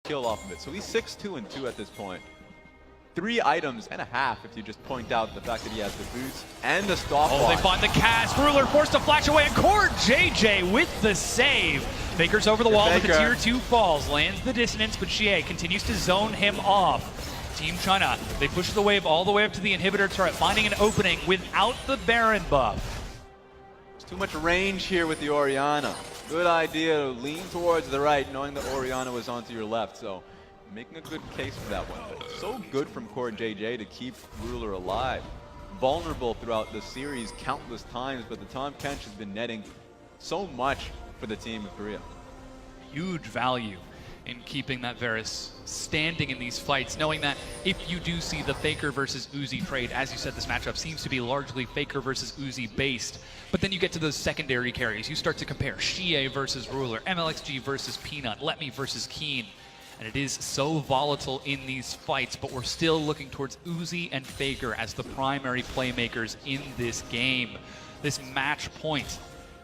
kill off of it. So he's 6-2 and 2 at this point. 3 items and a half if you just point out the fact that he has the boots and the stop Oh, they find the cast. Ruler forced to flash away, and Core JJ with the save. Faker's over the wall, but the tier 2 falls. Lands the dissonance, but Xie continues to zone him off. Team China, they push the wave all the way up to the inhibitor turret, finding an opening without the Baron buff. There's too much range here with the Orianna. Good idea to lean towards the right, knowing that Orianna was onto your left. So making a good case for that one. But so good from Core JJ to keep Ruler alive. Vulnerable throughout the series countless times, but the Tahm Kench has been netting so much for the team of Korea. Huge value in keeping that Varus standing in these fights, knowing that if you do see the Faker versus Uzi trade, as you said, this matchup seems to be largely Faker versus Uzi based, but then you get to those secondary carries, you start to compare Xie versus Ruler, MLXG versus Peanut, Let Me versus Keen, and it is so volatile in these fights, but we're still looking towards Uzi and Faker as the primary playmakers in this game. This match point.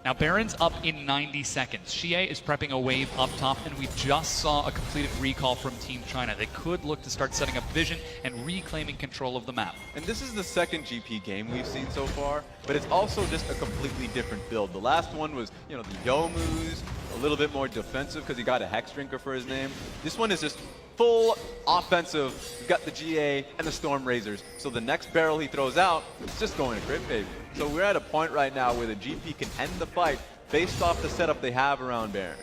Now, Baron's up in 90 seconds. Xie is prepping a wave up top, and we just saw a completed recall from Team China. They could look to start setting up vision and reclaiming control of the map. And this is the second GP game we've seen so far, but it's also just a completely different build. The last one was, you know, the Youmu's, a little bit more defensive because he got a Hex Drinker for his name. This one is just full offensive. We've got the GA and the Storm Razors. So the next barrel he throws out, it's just going to crit favor. So we're at a point right now where the GP can end the fight based off the setup they have around Baron.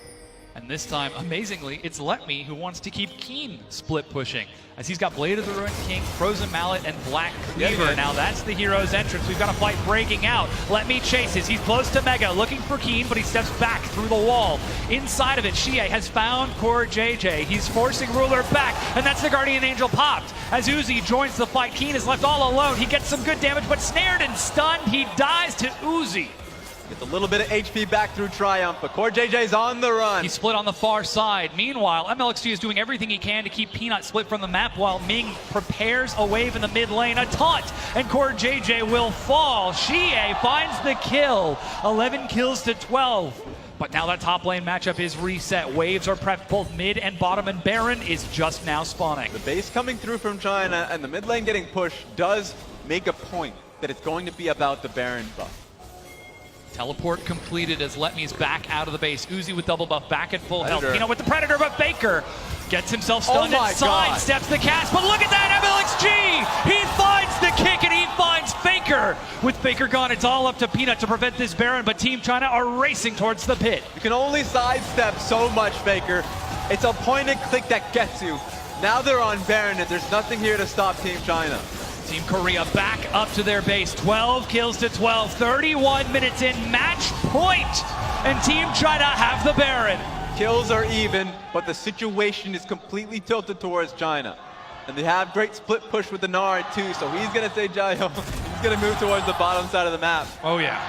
And this time, amazingly, it's Let Me who wants to keep Keen split pushing, as he's got Blade of the Ruined King, Frozen Mallet, and Black Cleaver. Yeah, now that's the hero's entrance. We've got a fight breaking out. Let Me chases. He's close to Mega, looking for Keen, but he steps back through the wall. Inside of it, Xie has found Core JJ. He's forcing Ruler back, and that's the Guardian Angel popped. As Uzi joins the fight, Keen is left all alone. He gets some good damage, but snared and stunned. He dies to Uzi. Gets a little bit of HP back through Triumph, but Core JJ's on the run. He's split on the far side. Meanwhile, MLXG is doing everything he can to keep Peanut split from the map while Ming prepares a wave in the mid lane. A taunt, and Core JJ will fall. Xie finds the kill. 11 kills to 12. But now that top lane matchup is reset. Waves are prepped both mid and bottom, and Baron is just now spawning. The base coming through from China and the mid lane getting pushed does make a point that it's going to be about the Baron buff. Teleport completed as Let Me's back out of the base. Uzi with double buff, back at full health. With the Predator, but Faker gets himself stunned and sidesteps the cast. But look at that, MLXG! He finds the kick and he finds Faker. With Faker gone, it's all up to Peanut to prevent this Baron, but Team China are racing towards the pit. You can only sidestep so much, Faker. It's a point and click that gets you. Now they're on Baron and there's nothing here to stop Team China. Team Korea back up to their base, 12 kills to 12, 31 minutes in, match point, and Team China have the Baron. Kills are even, but the situation is completely tilted towards China. And they have great split push with the Nard too, so he's gonna say Jayo, he's gonna move towards the bottom side of the map. Oh yeah.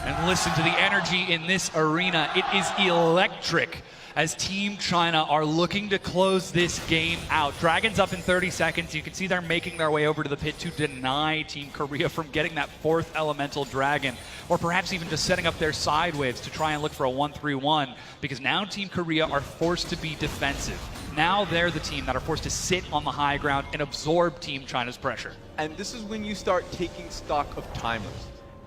And listen to the energy in this arena, it is electric. As Team China are looking to close this game out. Dragons up in 30 seconds. You can see they're making their way over to the pit to deny Team Korea from getting that 4th elemental dragon, or perhaps even just setting up their side waves to try and look for a 1-3-1, because now Team Korea are forced to be defensive. Now they're the team that are forced to sit on the high ground and absorb Team China's pressure. And this is when you start taking stock of timers.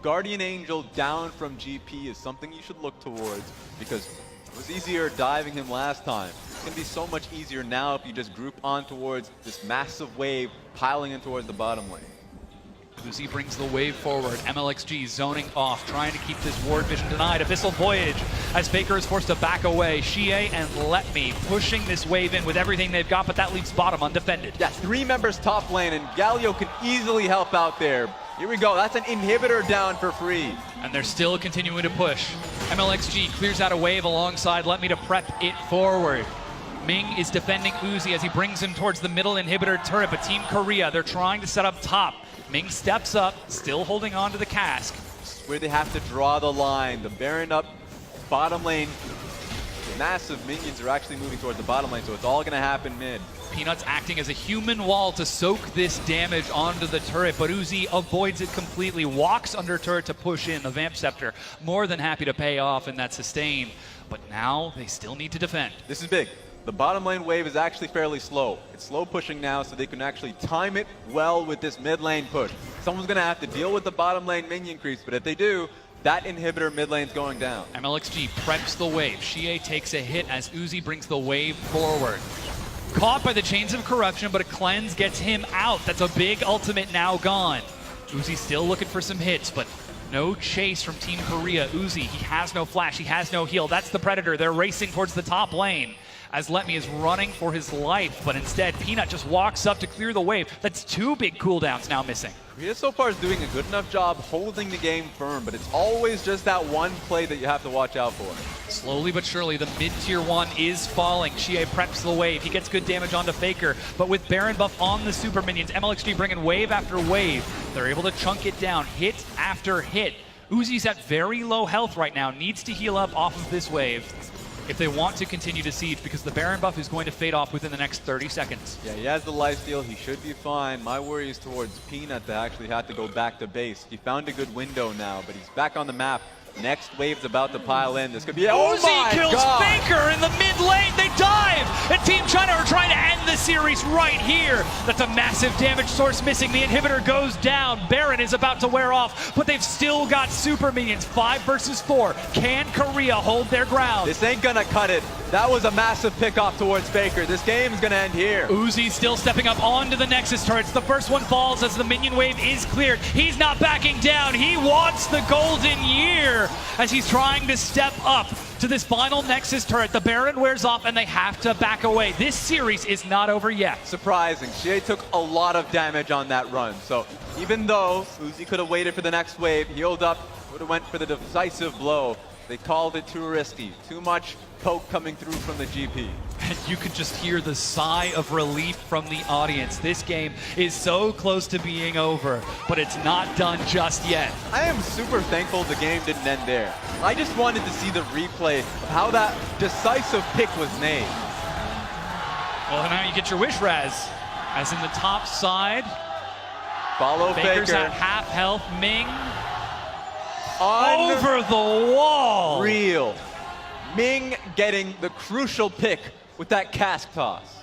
Guardian Angel down from GP is something you should look towards, because it was easier diving him last time. It's going to be so much easier now if you just group on towards this massive wave piling in towards the bottom lane. Uzi brings the wave forward. MLXG zoning off, trying to keep this ward vision denied. Abyssal Voyage as Faker is forced to back away. Xie and Let Me pushing this wave in with everything they've got, but that leaves bottom undefended. Yeah, 3 members top lane, and Galio can easily help out there. Here we go, that's an inhibitor down for free. And they're still continuing to push. MLXG clears out a wave alongside Let Me to prep it forward. Ming is defending Uzi as he brings him towards the middle inhibitor turret, but Team Korea, they're trying to set up top. Ming steps up, still holding on to the cask. This is where they have to draw the line. The Baron up, bottom lane. Massive minions are actually moving towards the bottom lane, so it's all gonna happen mid. Peanut's acting as a human wall to soak this damage onto the turret, but Uzi avoids it completely, walks under turret to push in. The Vamp Scepter more than happy to pay off in that sustain, but now they still need to defend. This is big. the bottom lane wave is actually fairly slow. It's slow pushing now, so they can actually time it well with this mid lane push. Someone's going to have to deal with the bottom lane minion creeps, but if they do, that inhibitor mid lane's going down. MLXG preps the wave. Xie takes a hit as Uzi brings the wave forward. Caught by the chains of corruption, but a cleanse gets him out. That's a big ultimate now gone. Uzi still looking for some hits, but no chase from Team Korea. Uzi, he has no flash, he has no heal. That's the Predator. They're racing towards the top lane as Letme is running for his life, but instead Peanut just walks up to clear the wave. That's 2 big cooldowns now missing. Korea so far is doing a good enough job holding the game firm, but it's always just that one play that you have to watch out for. Slowly but surely, the mid-tier 1 is falling. Xie preps the wave. He gets good damage onto Faker, but with Baron buff on the super minions, MLXG bringing wave after wave. They're able to chunk it down, hit after hit. Uzi's at very low health right now, needs to heal up off of this wave if they want to continue to siege, because the Baron buff is going to fade off within the next 30 seconds. Yeah, he has the lifesteal, he should be fine. My worry is towards Peanut to actually have to go back to base. He found a good window now, but he's back on the map. Next wave's about to pile in. This could be Uzi kills Faker in the mid lane. They dive, and Team China are trying to end the series right here. That's a massive damage source missing. The inhibitor goes down. Baron is about to wear off, but they've still got super minions. 5 versus 4. Can Korea hold their ground? This ain't gonna cut it. That was a massive pickoff towards Faker. This game's gonna end here. Uzi still stepping up onto the Nexus turrets. The first one falls as the minion wave is cleared. He's not backing down. He wants the golden year as he's trying to step up to this final Nexus turret. The Baron wears off and they have to back away. This series is not over yet. Surprising. Xie took a lot of damage on that run. So even though Uzi could have waited for the next wave, healed up, would have went for the decisive blow. They called it too risky. Too much poke coming through from the GP. And you could just hear the sigh of relief from the audience. This game is so close to being over, but it's not done just yet. I am super thankful the game didn't end there. I just wanted to see the replay of how that decisive pick was made. Well, now you get your wish, Raz. As in the top side, Follow Faker's Faker. at half health. Ming Unreal. over the wall. Ming getting the crucial pick with that cask toss.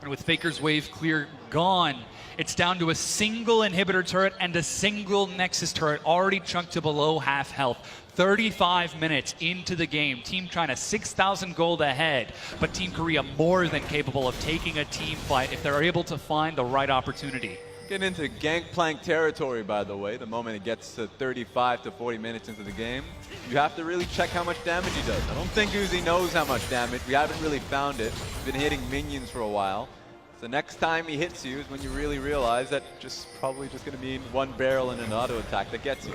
And with Faker's wave clear gone, it's down to a single inhibitor turret and a single Nexus turret already chunked to below half health. 35 minutes into the game. Team China 6,000 gold ahead, but Team Korea more than capable of taking a team fight if they're able to find the right opportunity. Getting into Gangplank territory, by the way, the moment it gets to 35 to 40 minutes into the game. You have to really check how much damage he does. I don't think Uzi knows how much damage. We haven't really found it. He's been hitting minions for a while. So next time he hits you is when you really realize that probably just going to mean one barrel and an auto attack that gets you.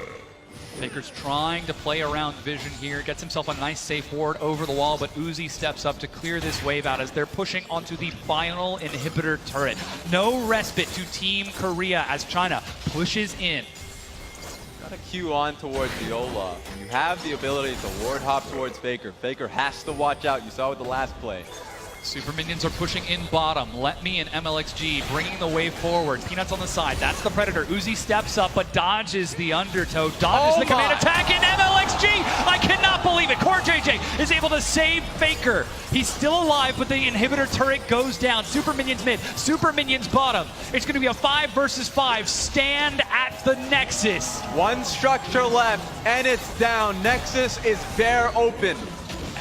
Faker's trying to play around vision here, gets himself a nice safe ward over the wall, but Uzi steps up to clear this wave out as they're pushing onto the final inhibitor turret. No respite to Team Korea as China pushes in. Got to queue on towards the Olaf. And you have the ability to ward hop towards Faker. Faker has to watch out. You saw with the last play. Super minions are pushing in bottom. Letme and MLXG bringing the wave forward. Peanuts on the side. That's the Predator. Uzi steps up, but dodges the undertow. Dodges the command attack, and MLXG! I cannot believe it. Core JJ is able to save Faker. He's still alive, but the inhibitor turret goes down. Super minions mid. Super minions bottom. It's going to be a 5 versus 5. Stand at the Nexus. One structure left, and it's down. Nexus is bare open.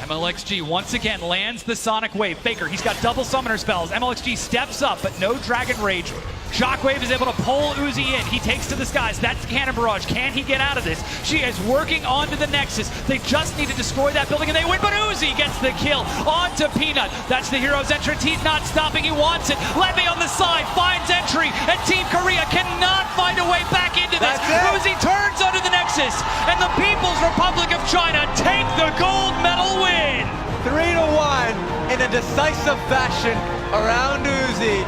MLXG once again lands the Sonic Wave. Faker, he's got double summoner spells. MLXG steps up, but no Dragon Rage. Shockwave is able to pull Uzi in. He takes to the skies. That's Cannon Barrage. Can he get out of this? She is working onto the Nexus. They just need to destroy that building and they win, but Uzi gets the kill. Onto Peanut. That's the hero's entrance. He's not stopping. He wants it. Letme on the side finds entry, and Team Korea cannot find a way back into this. Uzi turns onto the Nexus, and the People's Republic of China take the gold medal win. 3-1 in a decisive fashion around Uzi.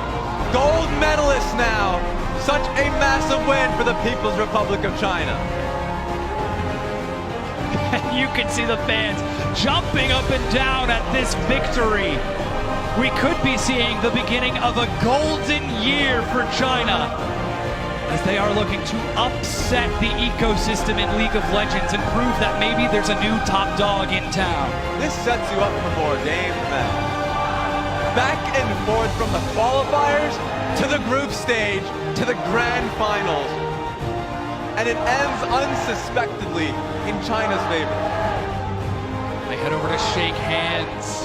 Gold medalist now. Such a massive win for the People's Republic of China. You can see the fans jumping up and down at this victory. We could be seeing the beginning of a golden year for China as they are looking to upset the ecosystem in League of Legends and prove that maybe there's a new top dog in town. This sets you up for more games, man. back and forth from the qualifiers to the group stage to the grand finals. And it ends unsuspectedly in China's favor. They head over to shake hands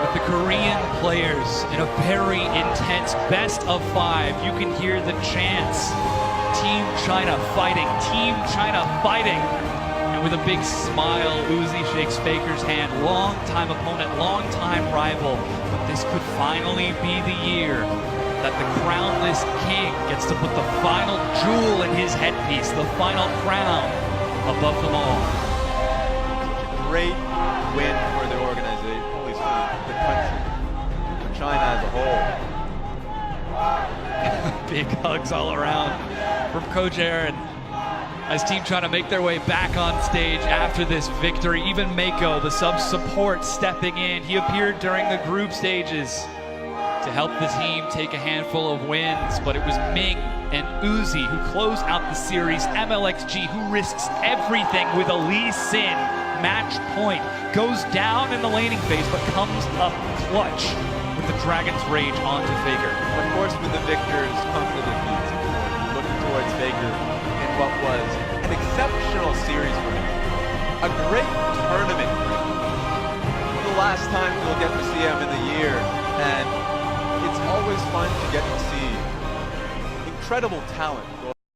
with the Korean players in a very intense best of 5. You can hear the chants. Team China fighting, Team China fighting. And with a big smile, Uzi shakes Faker's hand. Long-time opponent, long-time rival. But this could finally be the year that the crownless king gets to put the final jewel in his headpiece, the final crown above them all. Great win for the organization, at least for the country, for China as a whole. Big hugs all around from Coach Aaron as Team China make their way back on stage after this victory. Even Mako, the sub-support, stepping in. He appeared during the group stages to help the team take a handful of wins, but it was Ming and Uzi who close out the series. MLXG, who risks everything with a Lee Sin match point, goes down in the laning phase, but comes up clutch with the Dragon's Rage onto Faker. Of course, with the victors come the defeats. Looking towards Faker in what was an exceptional series for him. A great tournament for him. The last time we'll get to see him in the year, and it's always fun to get to see incredible talent.